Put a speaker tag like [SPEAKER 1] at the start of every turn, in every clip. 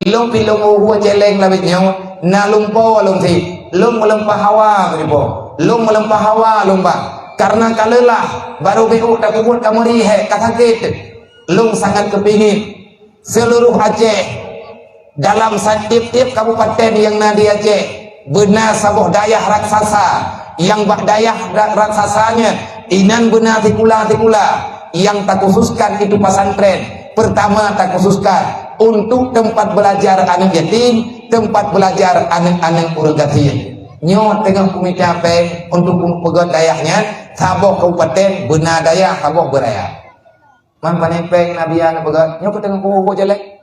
[SPEAKER 1] lung pilung uhu jeleng labit nyong na lumpo lung thi lung melempah hawa beripo lung melempah hawa lumba karena kalelah baru biu tak kubur kamu rihe kata gitu lung sangat kepingin seluruh Aceh dalam setiap kabupaten yang nadi Aceh benar sabuh dayah raksasa yang bak dayah raksasanya inan benar tikula yang tak khususkan itu pesantren pertama tak khususkan untuk tempat belajar anak yatim, tempat belajar anak-anak urgatin. Nyo tengah komite apeng untuk pegot dayahnya, saboh kabupaten benar dayah, saboh beraya. Man panepeng nabian pegot, nyo ketengah kubu jelek.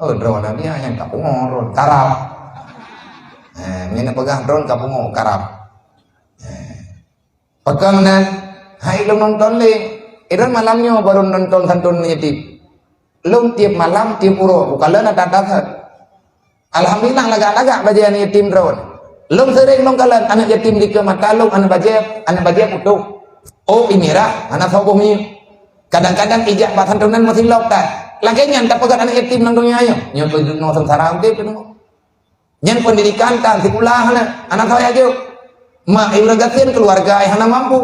[SPEAKER 1] Oh, drone nabian yang kapungon, karab. Mina pegang drone kapungon, karab. Pegang nan, hai lu nonton le, iran malamnya baru nonton santun yatim. Lung tiap malam tiap uro bukan ada dapat alhamdulillah lagak bagian yatim drone lung sering lung kalan anak yatim di kemata lung anak bagian utuh oh imirah anak sobomi kadang-kadang ijak batan tunan masih lok tak lagi nyanta pegat anak yatim nang dunia ayo nyon no sengsara udah penuh nyen pendidikan kan sikulah anak saya aja mak ibragatin keluarga yang mampu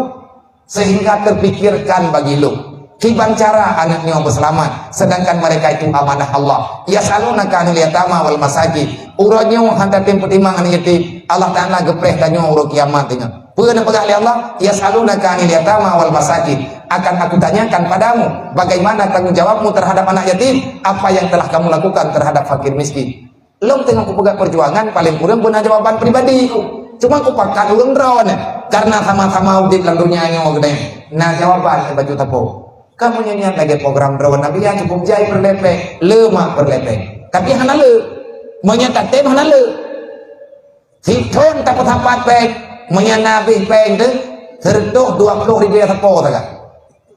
[SPEAKER 1] sehingga terpikirkan bagi lung kiban cara anaknya berselamat sedangkan mereka itu amanah Allah ya salunaka anil yatama wal masakin uronyo hantar tim pertimbangan yatim Allah Ta'ala gepreh danyo uro kiamat dengan pernah pegang Allah ya salunaka anil yatama wal masakin akan aku tanyakan padamu bagaimana tanggung jawabmu terhadap anak yatim apa yang telah kamu lakukan terhadap fakir miskin lo tengah aku pegang perjuangan paling kurang benar jawaban pribadiku cuma aku pakai urang drone karena sama-sama audit dalam dunia yang gede nah jawaban baju tapo kamu nyanyian lagi program drone nabi yang cukup jai berlepek lemak berlepek tapi hana le menyatakan tem hana le hiton tak tapat pek menyanabi pek tu tertuh 20.000 sepo tak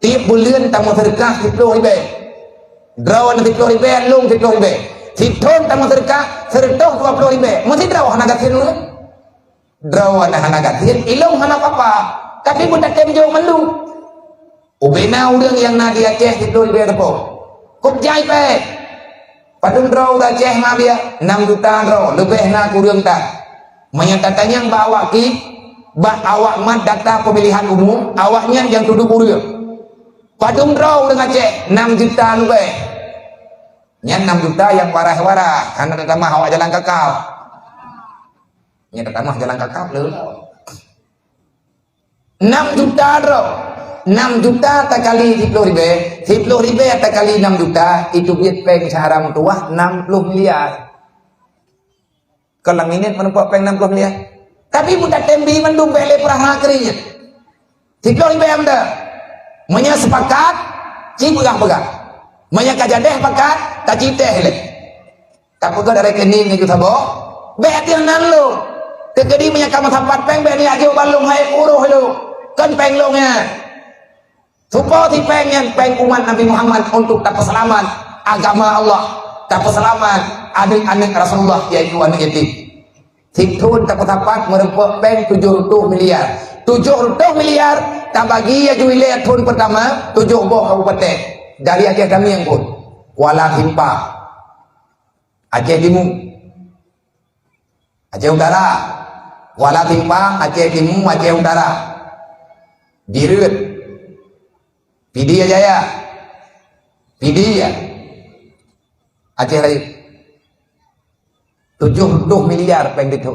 [SPEAKER 1] tiap bulan tamu terkah 10.000 drone 10.000 lung 10.000 hiton tamu terkah tertuh 20.000 mesti drone hana gatin lu drone hana gatin ilung hana apa tapi budak tem jauh melu ubena udang yang nadi Aceh itu lebih apa? Kop jai pe. Padung draw Aceh mah dia 6 juta draw lebih na kurang tak. Menyatakan yang bawa ki, bah awak mah data pemilihan umum, awaknya yang duduk urang. Padung draw dengan Aceh 6 juta lebih. Nya 6 juta yang warah-warah, karena data mah awak jalan kakap. Nya data mah jalan kakap lho. 6 juta draw. 6 juta tak kali 10.000 tak kali 6 juta itu duit peng seharam tuah 60 miliar kalau minit menumpuk peng 60 miliar tapi budak tembi mendung bele perah kerinya 10.000 anda menya sepakat ci pegang menya kajadeh pakat tak citeh le tak pegang dari rekening itu sabo be atian nan lo tegedi menya kamu sampat peng be ni aja balung hai uruh lo kan peng longnya supaya pengen umat Nabi Muhammad untuk dapat selamat agama Allah dapat selamat adik-adik Rasulullah yaitu anak yatim Sikun dapat dapat merempuk peng 700 miliar 700 miliar tak bagi ya wilayah tahun pertama 7 buah kabupaten dari Aceh kami yang pun Kuala Himpa Aceh Timur Aceh Utara Kuala Himpa Aceh Timur Aceh Utara Dirut Pidia Jaya Pidia Aceh Raya 70 miliar peng itu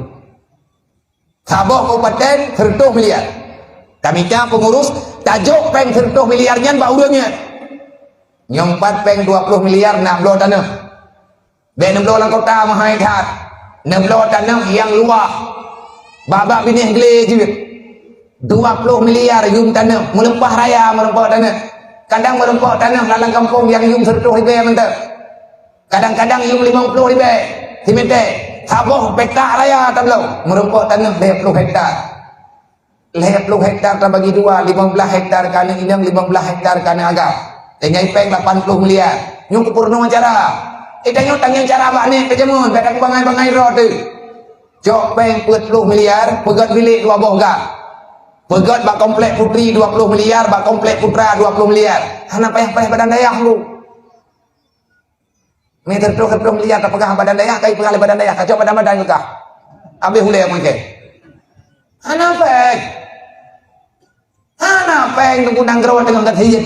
[SPEAKER 1] Sabah kabupaten 100 miliar kami pengurus tajuk peng 100 miliarnya mbak urangnya nyompat peng 20 miliar nak belah tanah ben belah lang kota mahai khat nak belah tanah yang luas babak binih gele juga 20 miliar yum tanah melempah raya melempah tanah kadang merempok tanah lalang kampung yang yum 100 ribu mentah kadang-kadang yum 50 ribu simete saboh peta raya tablau merempok tanah 20 hektar 20 hektar tak bagi dua 15 hektar kanan inang 15 hektar kanan agak dengan peng 80 miliar nyung kepurno cara nyung tangyang cara abak ni kejemun kadang bangai-bangai roh tu jok peng 40 miliar pegat bilik 2 boga pegat bak komplek putri 20 miliar bak komplek putra 20 miliar hana payah-payah badan dayah lu Meter terus miliar tak pegang badan daya, kai pegang badan daya, kacau badan juga. Habis hulai mungkin. Hana peng tunggu nangkro dengan ketian.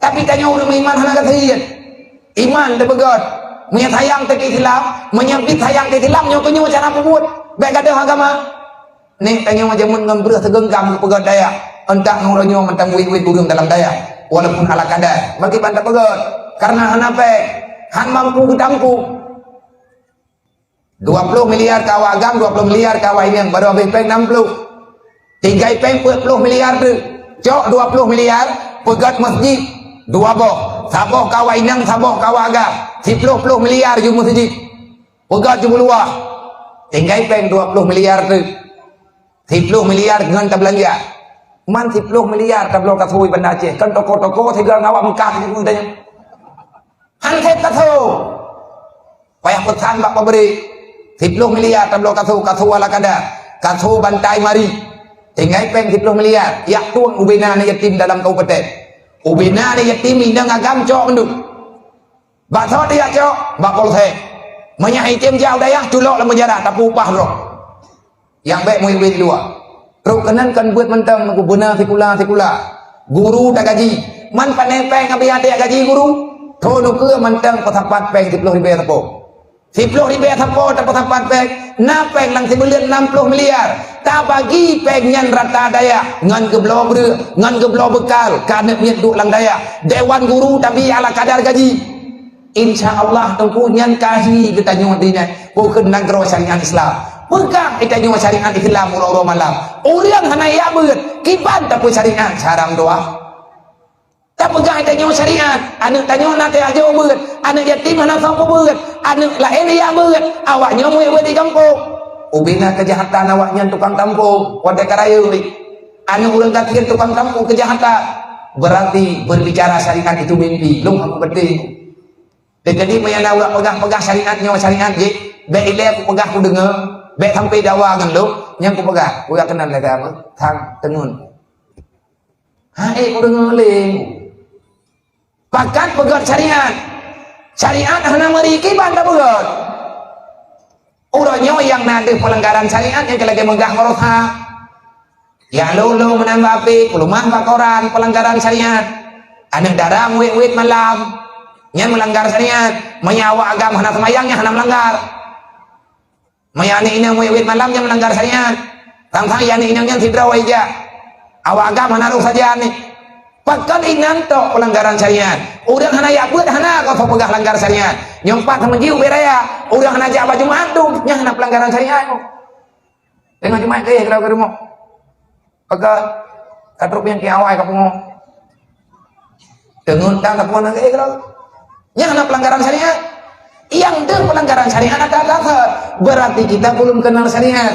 [SPEAKER 1] Tapi tanya orang iman hana ketian. Iman terbegot. Menyayang ke Islam, menyambit sayang ke Islam, nyoto nyoto cara pemut. Baik ada agama. Nih tanya macam mun ngambrah tegenggam pegot daya. Entah ngoronyo mentang wit burung dalam daya. Walaupun ala kadar. Bagi bantah pegot. Karena hana peng. Han mampu gedampu 20 miliar kawa agam 20 miliar kawa ini yang baru habis peng 60 tinggal peng 40 miliar tu cok 20 miliar pegat masjid 2 boh saboh kawa inang saboh kawa agam 10 miliar ju masjid pegat ju luar tinggal peng 20 miliar tu 10 miliar dengan tak belanja man 10 miliar tak belum kasui benda Aceh kan toko-toko tinggal ngawak Mekah ni pun tanya Hanset katu, payah pesan bak pemberi, 10 miliar tablo katu ala kada, katu bantai mari, tinggal peng 10 miliar, yak tuang ubina ni yatim dalam kabupaten, ubina ni yatim indang agam cok menduk, bak thot dia cok, bak polsek, menyai tim jauh dayah culok dalam penjara, tapi upah roh, yang baik muih dua, ruk kenan kan buat mentang gubernur sikula, guru tak gaji, man panai peng abi ada gaji guru. Thôi nó cứ mentang petapat peng 10 ribu tapo 10 ribu tapo petapat peng na peng lang 60 miliar ta bagi peng nyan rata daya ngan geblo ber ngan geblo bekal kana miet duk lang daya dewan guru tapi ala kadar gaji insyaallah tunggu nyan kahi kita nyodinya bukan negara syariat Islam bukan kita nyu syariat Islam uro malam urang hana ya beut kiban tapi syariat sarang doa tak pegang tanya syariat anak tanya nak aja beut anak yatim anak sangko beut anak lain yang beut awaknya muih di kampung ubina kejahatan awaknya tukang kampung wadai karaya anak ulang kakian tukang kampung kejahatan berarti berbicara syariat itu mimpi lung aku penting jadi mayana ulang pegang syariatnya syariat je baik ile aku pegang aku dengar baik sampai dawa kan lu yang aku pegang aku kenal lagi apa thang tenun aku dengar leh Pakat pegat syariat hana meriki banda pegat uranya yang nanti pelanggaran syariat yang lagi menggah merotha ya lulu menambah api pelumah bakoran pelanggaran syariat anak darah wit malam yang melanggar syariat menyawa agama hana semayangnya hana melanggar mayani ini wit malam yang melanggar syariat tang-tang yani ini yang tidak wajah awak agama hana lu saja nih Pakan inan to pelanggaran syariat. Urang hana ya buat hana kau pegang pelanggar syariat. Nyompat sama jiu beraya. Urang hana jak baju mantu nya hana pelanggaran syariat. Tengok cuma ke kalau ke rumah. Pakai katrup yang kiawai ka pungo. Tengun tang ka pungo ke kalau. Nya hana pelanggaran syariat. Yang deng pelanggaran syariat ada berarti kita belum kenal syariat.